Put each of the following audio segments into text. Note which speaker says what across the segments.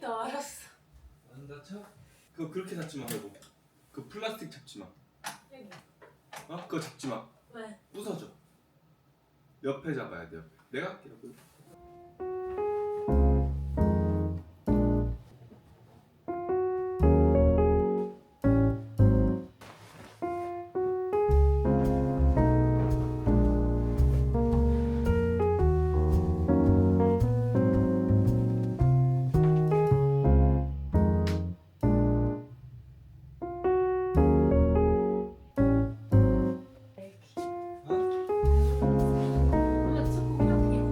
Speaker 1: 다행이다. 알았어.
Speaker 2: 안 다쳐? 그거 그렇게 잡지 말고 그 플라스틱 잡지 마.
Speaker 1: 여기.
Speaker 2: 그거 잡지 마.
Speaker 1: 왜?
Speaker 2: 부서져. 옆에 잡아야 돼. 옆에. 내가 할게. 여기.
Speaker 1: 엄마 자꾸 이렇게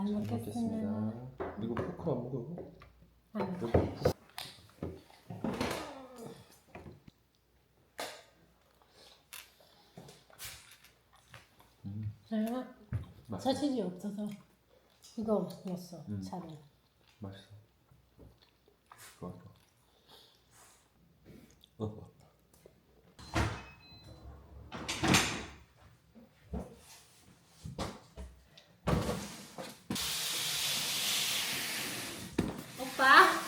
Speaker 1: 잘 먹겠습니다.
Speaker 3: 이거 포크 안 먹어요?
Speaker 1: 안 먹어.
Speaker 3: 맛있어.
Speaker 1: 사실이 없어서 이거 넣었어. 차를.
Speaker 3: 맛있어. 좋아 좋아.
Speaker 1: 오빠.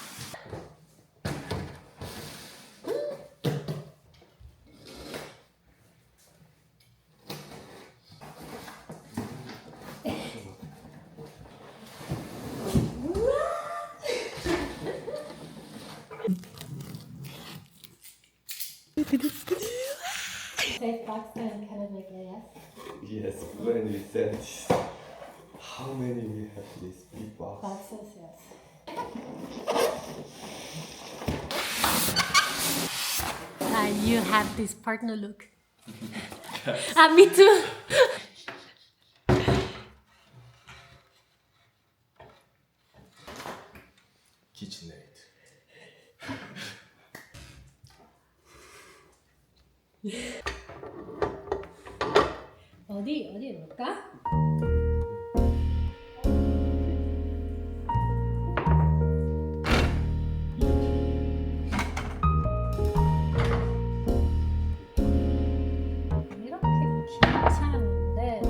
Speaker 1: Safe box and can I make a yes?
Speaker 3: Yes, when we said this, how many we have this big box?
Speaker 1: Boxes, yes. You have this partner look. Me too.
Speaker 3: KitchenAid.
Speaker 1: 어디 놓을까? 이렇게 괜찮은데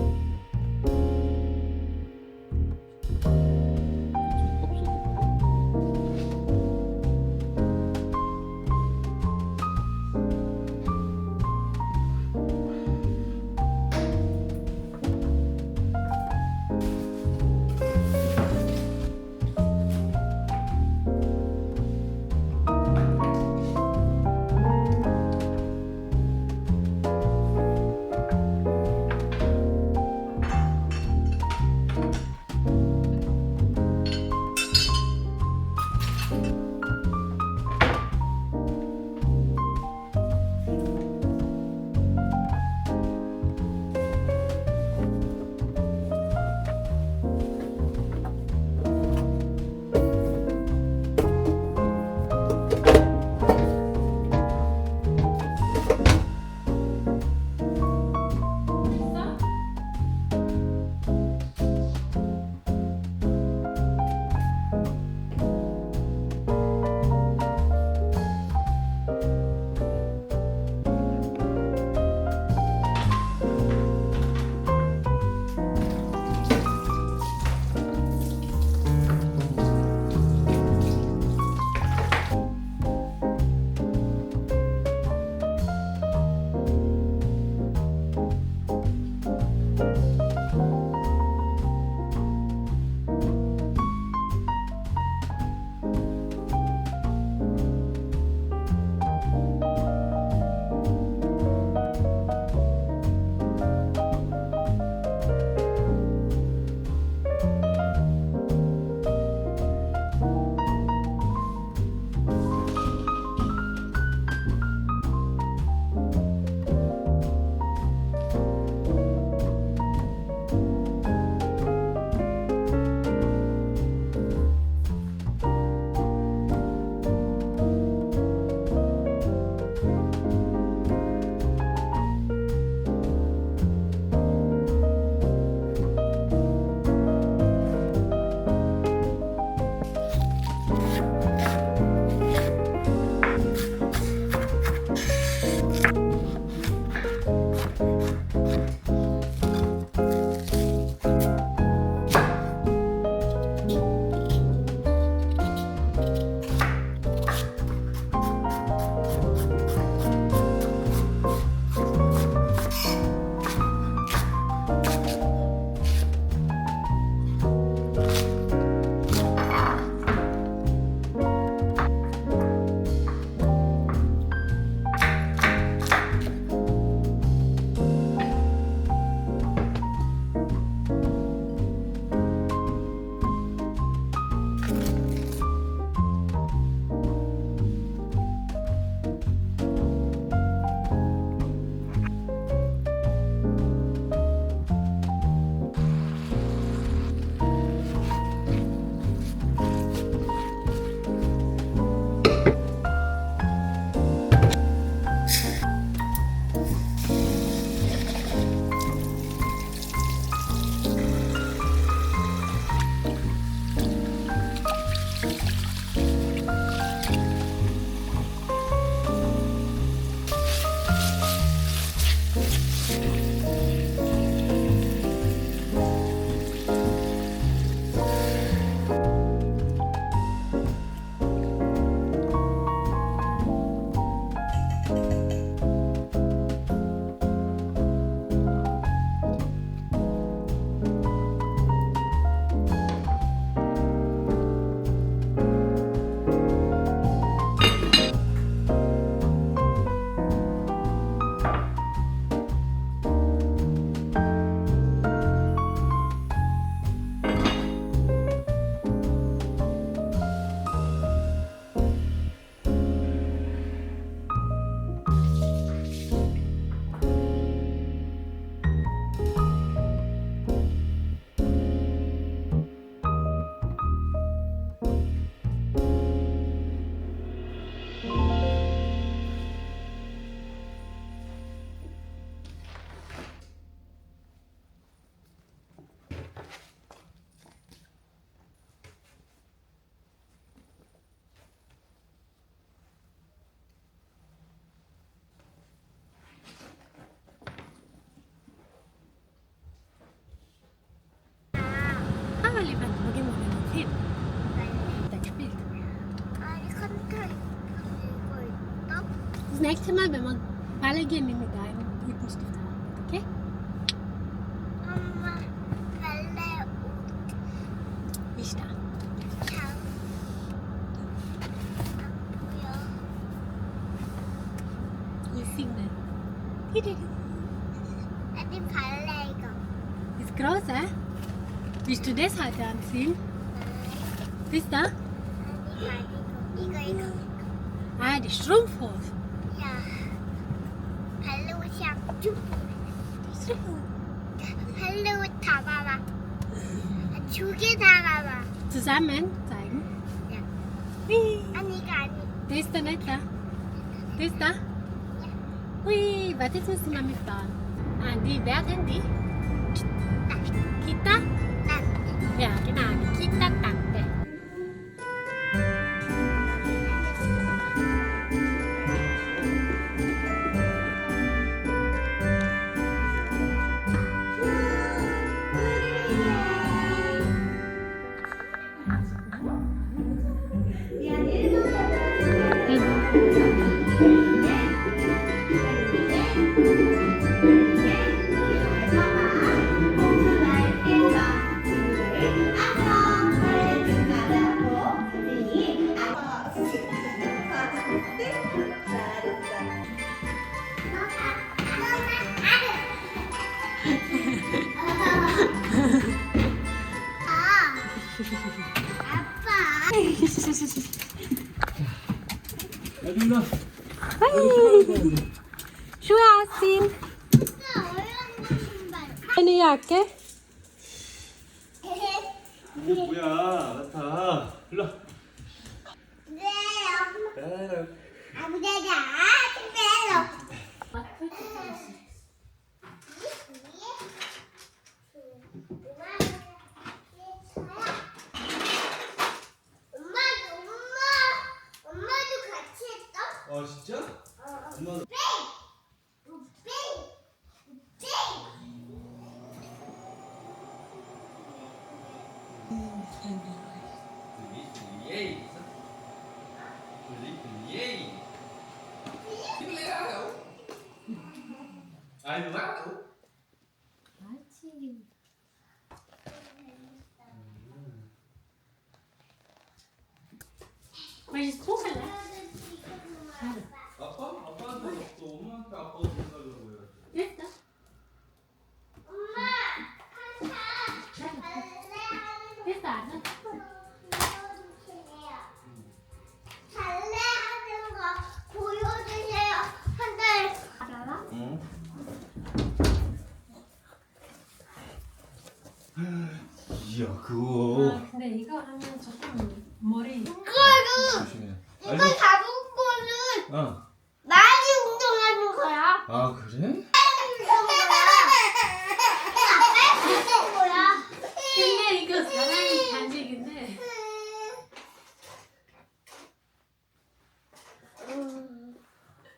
Speaker 1: Das nächste Mal, wenn wir Bälle gehen, nehmen wir deinen Lippenstift auch mit, okay?
Speaker 4: 엄마 갈래
Speaker 1: Wie ist das?
Speaker 4: 옷 안 보여.
Speaker 1: Hier singen. Tididu.
Speaker 4: 아니 갈래 이거.
Speaker 1: Ist groß, eh? Willst du das heute anziehen? Das da?
Speaker 4: 아니 가지고 이거.
Speaker 1: Ah, die Strumpfhose.
Speaker 4: 야 갈래 옷이야. 쭉. 갈래 옷 담아봐. 두 개 담아봐.
Speaker 1: Zusammen zeigen.
Speaker 4: Ja.
Speaker 1: Hui.
Speaker 4: 아니가 아니.
Speaker 1: Der ist da nicht da. Der ist da? Hui, warte, jetzt müssen wir mitfahren. Ah, die, wer hat denn die? Kita?
Speaker 4: 나.
Speaker 1: Ja, genau, die Kita-Tante.
Speaker 4: 아빠.
Speaker 2: 야준아.
Speaker 1: Schuhe ausziehen.
Speaker 4: 어려운 신발.
Speaker 1: Eine Jacke.
Speaker 2: 이게 뭐야? 나타. 일로. 와.
Speaker 4: 네, 아무데나 아무데나. 엄마도 같이 했어?
Speaker 2: 아 진짜? 엄마. 예이. 예이. 아이 와우.
Speaker 1: Welches Buch denn?
Speaker 2: 아빠? 아빠한테 없어. 엄마한테 아빠 돈 달라고 해야지.
Speaker 1: Das da?
Speaker 4: 엄마, 항상
Speaker 1: Das da, ne?
Speaker 4: 달래 하는 거 보여주세요. 한 달. 알아?
Speaker 2: 응. 이야 그거.
Speaker 1: 아, 근데 이거 하면 조금 머리.
Speaker 4: 이거는
Speaker 2: 조심해.
Speaker 4: 이거 잡은 거는
Speaker 2: 어.
Speaker 4: 많이 운동하는 거야.
Speaker 2: 아 그래?
Speaker 4: 하는 거야.
Speaker 1: 근데 이거 사람이 간직인데.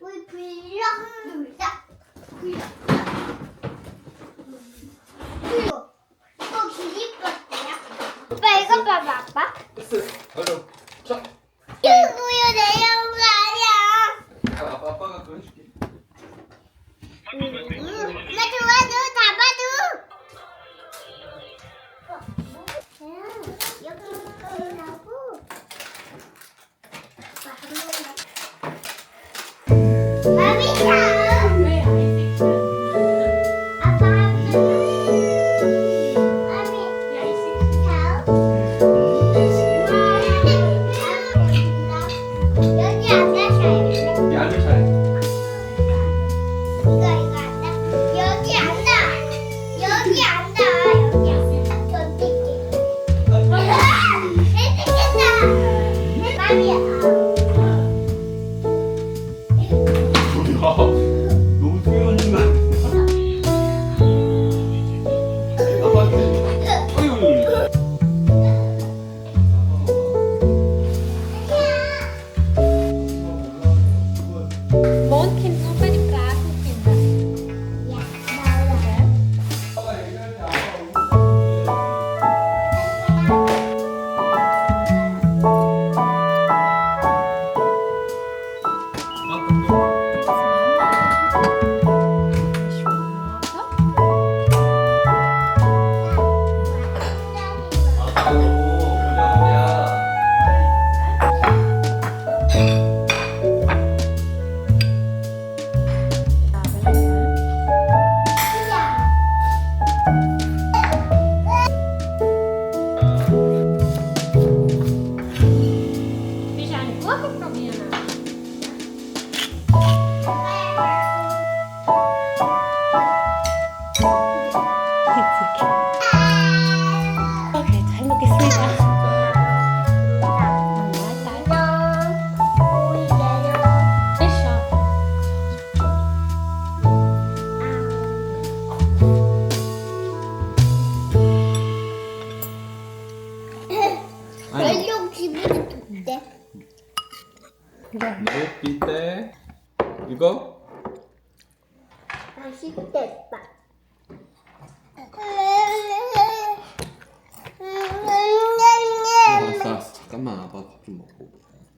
Speaker 4: 우리 빌려 놀자. 그리고 이거 기립박이야. 아빠 이거 봐봐 아빠.
Speaker 2: 됐어. 가자. 자.
Speaker 4: 이거 보여내려온 거 아니야.
Speaker 2: 아빠가 그거 해줄게.
Speaker 4: 엄마 도와줘 잡아줘. 여기 있으라고. 마미야.
Speaker 1: 왜 아이색이야?
Speaker 4: 아빠 마미.
Speaker 1: 야, 이 색.
Speaker 4: 자. 집이는 좋대.
Speaker 3: 네, 삐때 이거?
Speaker 4: 맛있겠다.
Speaker 3: 알았어, 알았어. 잠깐만, 아빠 밥 좀 먹고.